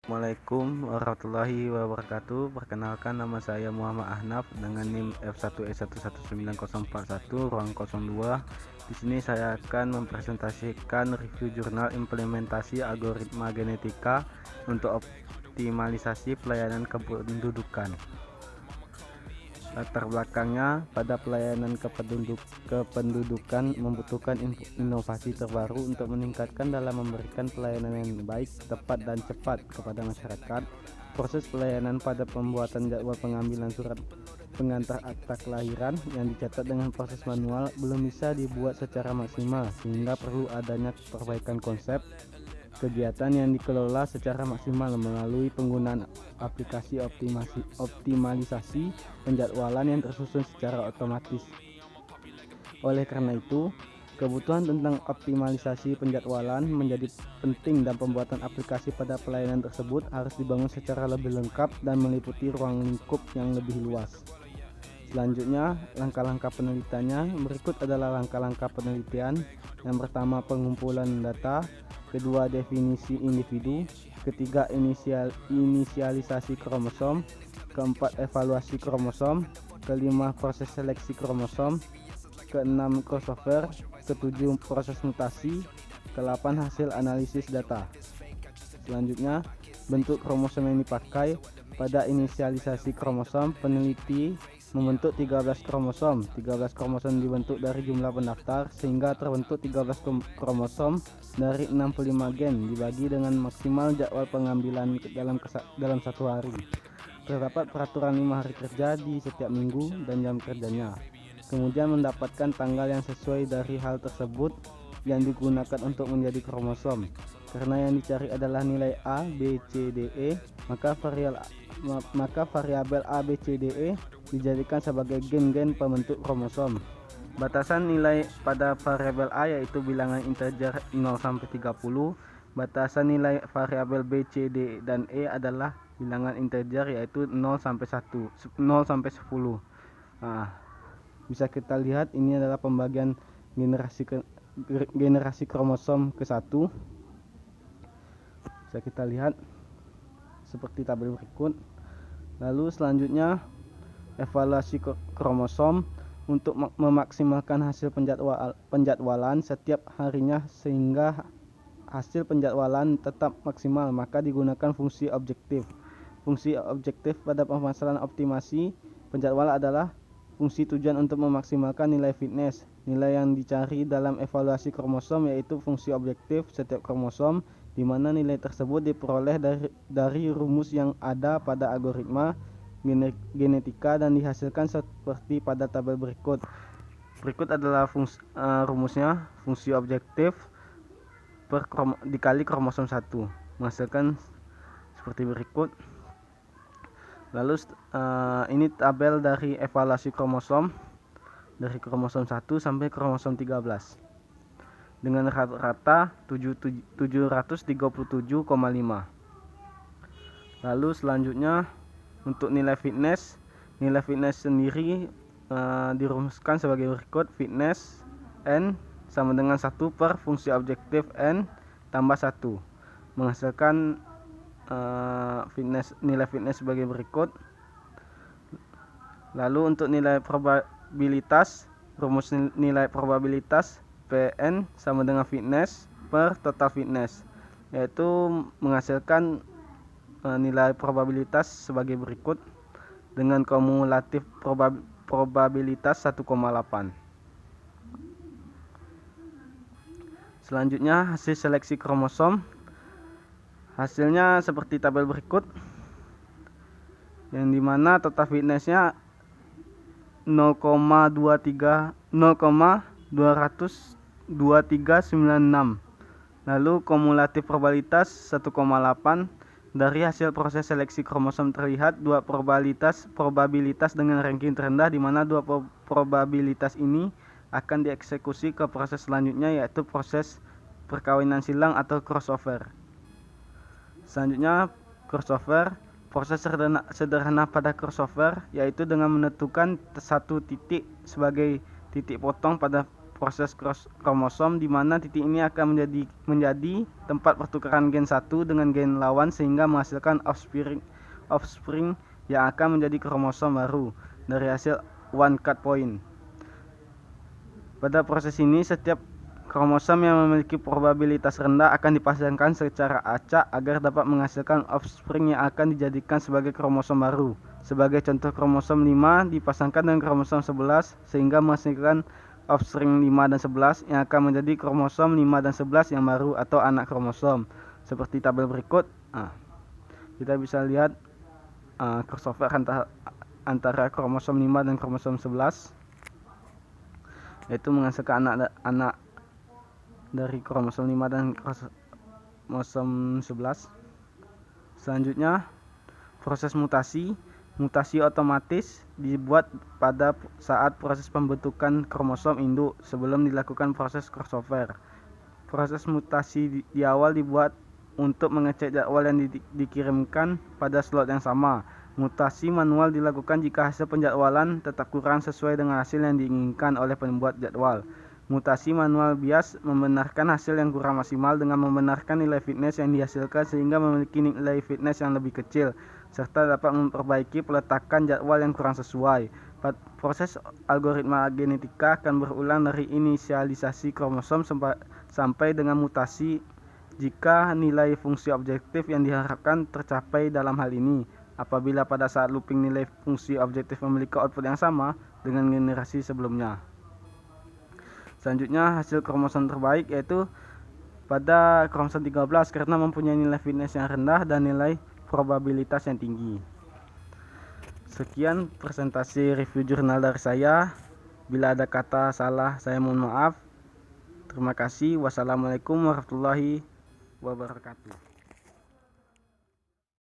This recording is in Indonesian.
Assalamualaikum warahmatullahi wabarakatuh. Perkenalkan, nama saya Muhammad Ahnaf dengan NIM F1E119041 ruang 02. Di sini saya akan mempresentasikan review jurnal implementasi algoritma genetika untuk optimalisasi pelayanan kependudukan. Latar belakangnya, pada pelayanan kependudukan membutuhkan inovasi terbaru untuk meningkatkan dalam memberikan pelayanan yang baik, tepat, dan cepat kepada masyarakat. Proses pelayanan pada pembuatan jadwal pengambilan surat pengantar akta kelahiran yang dicatat dengan proses manual belum bisa dibuat secara maksimal, sehingga perlu adanya perbaikan konsep. Kegiatan yang dikelola secara maksimal melalui penggunaan aplikasi optimalisasi penjadwalan yang tersusun secara otomatis. Oleh karena itu, kebutuhan tentang optimalisasi penjadwalan menjadi penting dan pembuatan aplikasi pada pelayanan tersebut harus dibangun secara lebih lengkap dan meliputi ruang lingkup yang lebih luas. Selanjutnya, langkah-langkah penelitiannya berikut adalah langkah-langkah penelitian. Yang pertama, pengumpulan data. Kedua, definisi individu. Ketiga, inisialisasi kromosom. Keempat, evaluasi kromosom. Kelima, proses seleksi kromosom. Keenam, crossover. Ketujuh, proses mutasi. Kedelapan, hasil analisis data. Selanjutnya, bentuk kromosom yang dipakai. Pada inisialisasi kromosom, peneliti membentuk 13 kromosom. 13 kromosom dibentuk dari jumlah pendaftar, sehingga terbentuk 13 kromosom dari 65 gen, dibagi dengan maksimal jadwal pengambilan dalam satu hari. Terdapat peraturan 5 hari kerja di setiap minggu dan jam kerjanya. Kemudian mendapatkan tanggal yang sesuai dari hal tersebut yang digunakan untuk menjadi kromosom. Karena yang dicari adalah nilai A, B, C, D, E, maka variabel A, B, C, D, E dijadikan sebagai gen-gen pembentuk kromosom. Batasan nilai pada variabel A yaitu bilangan integer 0 sampai 30. Batasan nilai variabel B, C, D, dan E adalah bilangan integer yaitu 0 sampai 1, 0 sampai 10. Nah, bisa kita lihat ini adalah pembagian generasi kromosom ke-1. Bisa kita lihat seperti tabel berikut. Lalu selanjutnya, evaluasi kromosom untuk memaksimalkan hasil penjadwalan setiap harinya sehingga hasil penjadwalan tetap maksimal, maka digunakan fungsi objektif. Fungsi objektif pada permasalahan optimasi penjadwalan adalah fungsi tujuan untuk memaksimalkan nilai fitness. Nilai yang dicari dalam evaluasi kromosom yaitu fungsi objektif setiap kromosom, di mana nilai tersebut diperoleh dari rumus yang ada pada algoritma genetika dan dihasilkan seperti pada tabel berikut. Berikut adalah rumusnya. Fungsi objektif dikali kromosom 1 menghasilkan seperti berikut. Lalu ini tabel dari evaluasi kromosom dari kromosom 1 sampai kromosom 13 dengan rata-rata 737,5. Lalu selanjutnya, untuk nilai fitness sendiri dirumuskan sebagai berikut. Fitness N sama dengan 1 per fungsi objektif N tambah 1 menghasilkan nilai fitness sebagai berikut. Lalu untuk nilai probabilitas, rumus nilai probabilitas Pn sama dengan fitness per total fitness, yaitu menghasilkan nilai probabilitas sebagai berikut dengan kumulatif probabilitas 1,8. Selanjutnya, hasil seleksi kromosom. Hasilnya seperti tabel berikut, yang dimana total fitnessnya 0,2396. Lalu kumulatif probabilitas 1,8. Dari hasil proses seleksi kromosom terlihat dua probabilitas dengan ranking terendah, di mana dua probabilitas ini akan dieksekusi ke proses selanjutnya, yaitu proses perkawinan silang atau crossover. Selanjutnya, crossover. Proses sederhana pada crossover yaitu dengan menentukan satu titik sebagai titik potong pada proses kromosom, di mana titik ini akan menjadi tempat pertukaran gen satu dengan gen lawan sehingga menghasilkan offspring yang akan menjadi kromosom baru dari hasil one cut point. Pada proses ini, setiap kromosom yang memiliki probabilitas rendah akan dipasangkan secara acak agar dapat menghasilkan offspring yang akan dijadikan sebagai kromosom baru. Sebagai contoh, kromosom 5 dipasangkan dengan kromosom 11 sehingga menghasilkan offspring 5 dan 11 yang akan menjadi kromosom 5 dan 11 yang baru atau anak kromosom. Seperti tabel berikut, kita bisa lihat crossover antara kromosom 5 dan kromosom 11, yaitu menghasilkan anak dari kromosom 5 dan kromosom 11. Selanjutnya, proses mutasi otomatis dibuat pada saat proses pembentukan kromosom induk sebelum dilakukan proses crossover. Proses mutasi di awal dibuat untuk mengecek jadwal yang dikirimkan pada slot yang sama. Mutasi manual dilakukan jika hasil penjadwalan tetap kurang sesuai dengan hasil yang diinginkan oleh pembuat jadwal. Mutasi manual bias membenarkan hasil yang kurang maksimal dengan membenarkan nilai fitness yang dihasilkan sehingga memiliki nilai fitness yang lebih kecil, serta dapat memperbaiki peletakan jadwal yang kurang sesuai. Proses algoritma genetika akan berulang dari inisialisasi kromosom sampai dengan mutasi jika nilai fungsi objektif yang diharapkan tercapai. Dalam hal ini, apabila pada saat looping nilai fungsi objektif memiliki output yang sama dengan generasi sebelumnya. Selanjutnya, hasil kromosom terbaik yaitu pada kromosom 13 karena mempunyai nilai fitness yang rendah dan nilai probabilitas yang tinggi. Sekian presentasi review jurnal dari saya. Bila ada kata salah, saya mohon maaf. Terima kasih. Wassalamualaikum warahmatullahi wabarakatuh.